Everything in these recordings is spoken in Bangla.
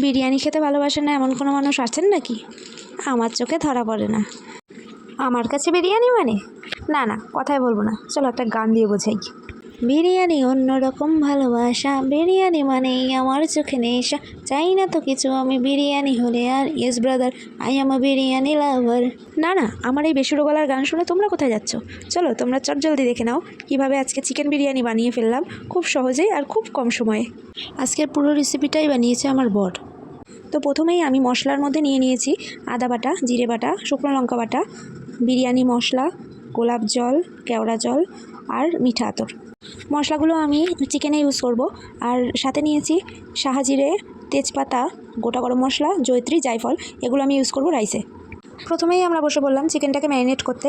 বিরিয়ানি খেতে ভালোবাসে না এমন কোনো মানুষ আছেন নাকি? আমার চোখে ধরা পড়ে না। আমার কাছে বিরিয়ানি মানে না না, কথাই বলবো না, চলো একটা গান দিয়ে বোঝাই। বিরিয়ানি অন্যরকম ভালোবাসা, বিরিয়ানি মানেই আমার চোখে নেশা, চাই না তো কিছু আমি বিরিয়ানি হলে আর, yes brother I am a biryani lover. না না, আমার এই বেসুরো গলার গান শুনে তোমরা কোথায় যাচ্ছ? চলো তোমরা চটজলদি দেখে নাও কীভাবে আজকে চিকেন বিরিয়ানি বানিয়ে ফেললাম, খুব সহজেই আর খুব কম সময়ে। আজকের পুরো রেসিপিটাই বানিয়েছে আমার বর। তো প্রথমেই আমি মশলার মধ্যে নিয়ে নিয়েছি আদা বাটা, জিরে বাটা, শুকনো লঙ্কা বাটা, বিরিয়ানি মশলা, গোলাপ জল, কেওড়া জল আর মিঠা আতর। মশলাগুলো আমি চিকেনে ইউজ করব। আর সাথে নিয়েছি শাহজিরে, তেজপাতা, গোটা গরম মশলা, জয়িত্রী, জায়ফল, এগুলো আমি ইউজ করব রাইসে। প্রথমেই আমরা বসে বললাম চিকেনটাকে ম্যারিনেট করতে।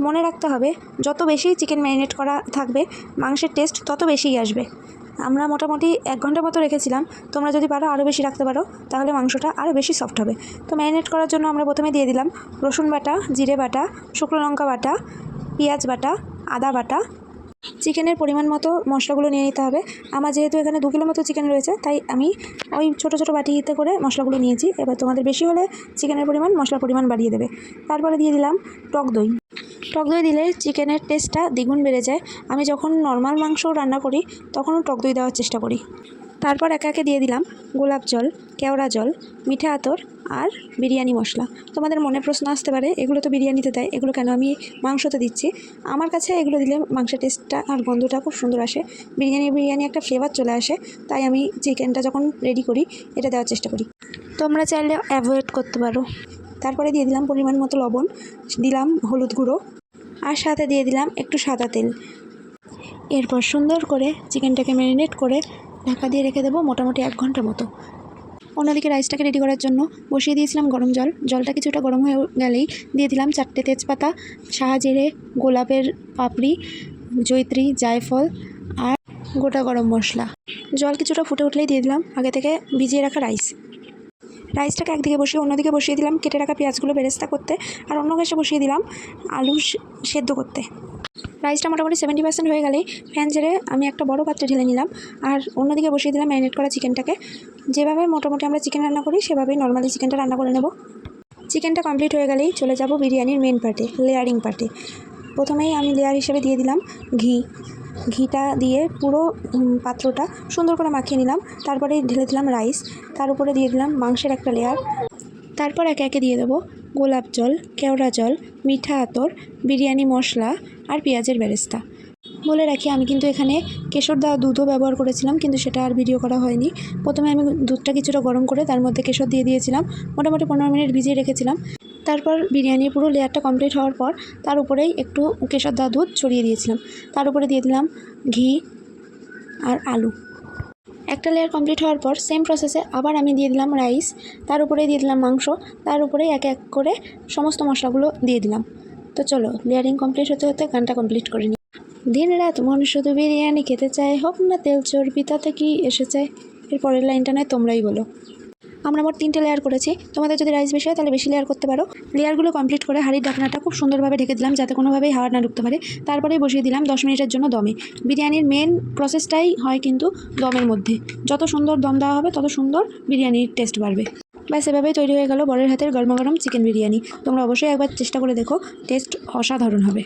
মনে রাখতে হবে যত বেশি চিকেন ম্যারিনেট করা থাকবে মাংসের টেস্ট তত বেশিই আসবে। আমরা মোটামুটি 1 ঘন্টা মতো রেখেছিলাম, তোমরা যদি পারো আরও বেশি রাখতে পারো, তাহলে মাংসটা আরও বেশি সফট হবে। তো ম্যারিনেট করার জন্য আমরা প্রথমে দিয়ে দিলাম রসুন বাটা, জিরে বাটা, শুকনো লঙ্কা বাটা, পেঁয়াজ বাটা, আদা বাটা। চিকেনের পরিমাণ মতো মশলাগুলো নিয়ে নিতে হবে। আমার যেহেতু এখানে 2 কিলো মতো চিকেন রয়েছে, তাই আমি ওই ছোটো ছোটো বাটিতে করে মশলাগুলো নিয়েছি। এবার তোমাদের বেশি হলে চিকেনের পরিমাণ, মশলার পরিমাণ বাড়িয়ে দেবে। তারপরে দিয়ে দিলাম টক দই। টক দই দিলে চিকেনের টেস্টটা দ্বিগুণ বেড়ে যায়। আমি যখন নর্মাল মাংস রান্না করি তখনও টক দই দেওয়ার চেষ্টা করি। তারপর একে একে দিয়ে দিলাম গোলাপ জল, কেওড়া জল, মিঠা আতর আর বিরিয়ানি মশলা। তোমাদের মনে প্রশ্ন আসতে পারে এগুলো তো বিরিয়ানিতে দেয়, এগুলো কেন আমি মাংসতে দিচ্ছি? আমার কাছে এগুলো দিলে মাংসের টেস্টটা আর গন্ধটা খুব সুন্দর আসে, বিরিয়ানি একটা ফ্লেভার চলে আসে, তাই আমি চিকেনটা যখন রেডি করি এটা দেওয়ার চেষ্টা করি। তোমরা চাইলে অ্যাভয়েড করতে পারো। তারপরে দিয়ে দিলাম পরিমাণ মতো লবণ, দিলাম হলুদ গুঁড়ো আর সাথে দিয়ে দিলাম একটু সাদা তেল। এরপর সুন্দর করে চিকেনটাকে ম্যারিনেট করে ঢাকা দিয়ে রেখে দেবো মোটামুটি 1 ঘন্টা মতো। অন্যদিকে রাইসটাকে রেডি করার জন্য বসিয়ে দিয়েছিলাম গরম জল। জলটা কিছুটা গরম হয়ে গেলেই দিয়ে দিলাম 4টে তেজপাতা, শাহজিরে, গোলাপের পাপড়ি, জয়িত্রী, জায়ফল আর গোটা গরম মশলা। জল কিছুটা ফুটে উঠলেই দিয়ে দিলাম আগে থেকে ভিজিয়ে রাখা রাইস। রাইসটাকে একদিকে বসিয়ে অন্যদিকে বসিয়ে দিলাম কেটে রাখা পেঁয়াজগুলো বেরেস্তা করতে, আর অন্য গ্যাসে বসিয়ে দিলাম আলু সেদ্ধ করতে। রাইসটা মোটামুটি 70% হয়ে গেলেই ফ্যান ঝেড়ে আমি একটা বড় পাত্রে ঢেলে নিলাম, আর অন্যদিকে বসিয়ে দিলাম ম্যারিনেট করা চিকেনটাকে। যেভাবে মোটামুটি আমরা চিকেন রান্না করি সেভাবেই নর্মালি চিকেনটা রান্না করে নেব। চিকেনটা কমপ্লিট হয়ে গেলেই চলে যাব বিরিয়ানির মেন পার্টে, লেয়ারিং পার্টে। প্রথমেই আমি লেয়ার হিসেবে দিয়ে দিলাম ঘিটা দিয়ে পুরো পাত্রটা সুন্দর করে মাখিয়ে নিলাম। তারপরে ঢেলে দিলাম রাইস, তার উপরে দিয়ে দিলাম মাংসের একটা লেয়ার। তারপর একে একে দিয়ে দেবো গোলাপ জল, কেওড়া জল, মিঠা আতর, বিরিয়ানি মশলা আর পেঁয়াজের বেরেস্তা। বলে রাখি আমি কিন্তু এখানে কেশর দেওয়া দুধও ব্যবহার করেছিলাম, কিন্তু সেটা আর ভিডিও করা হয়নি। প্রথমে আমি দুধটা কিছুটা গরম করে তার মধ্যে কেশর দিয়ে দিয়েছিলাম, মোটামুটি 15 মিনিট ভিজিয়ে রেখেছিলাম। তারপর বিরিয়ানির পুরো লেয়ারটা কমপ্লিট হওয়ার পর তার উপরেই একটু কেশর দেওয়া দুধ ছড়িয়ে দিয়েছিলাম। তার উপরে দিয়ে দিলাম ঘি আর আলু। একটা লেয়ার কমপ্লিট হওয়ার পর সেম প্রসেসে আবার আমি দিয়ে দিলাম রাইস, তার উপরে দিয়ে দিলাম মাংস, তার উপরে এক এক করে সমস্ত মশলাগুলো দিয়ে দিলাম। তো চলো লেয়ারিং কমপ্লিট হতে হতে গানটা কমপ্লিট করে নিই। দিন রাত মন শুধু বিরিয়ানি খেতে চায়, হোক না তেল চর্বি তাতে কি এসে চায়। এর পরের লাইনটা নয় তোমরাই বলো। আমরা মোট 3টে লেয়ার করেছি, তোমাদের যদি রাইস বেশি হয় তাহলে বেশি লেয়ার করতে পারো। লেয়ারগুলো কমপ্লিট করে হাঁড়ির ঢাকনাটা খুব সুন্দরভাবে ঢেকে দিলাম যাতে কোনোভাবেই হাওয়া না ঢুকতে পারে। তারপরেই বসিয়ে দিলাম 10 মিনিটের জন্য দমে। বিরিয়ানির মেন প্রসেসটাই হয় কিন্তু দমের মধ্যে, যত সুন্দর দম দেওয়া হবে তত সুন্দর বিরিয়ানির টেস্ট বাড়বে। ব্যাস এভাবেই তৈরি হয়ে গেল বরের হাতের গরমাগরম চিকেন বিরিয়ানি। তোমরা অবশ্যই একবার চেষ্টা করে দেখো, টেস্ট অসাধারণ হবে।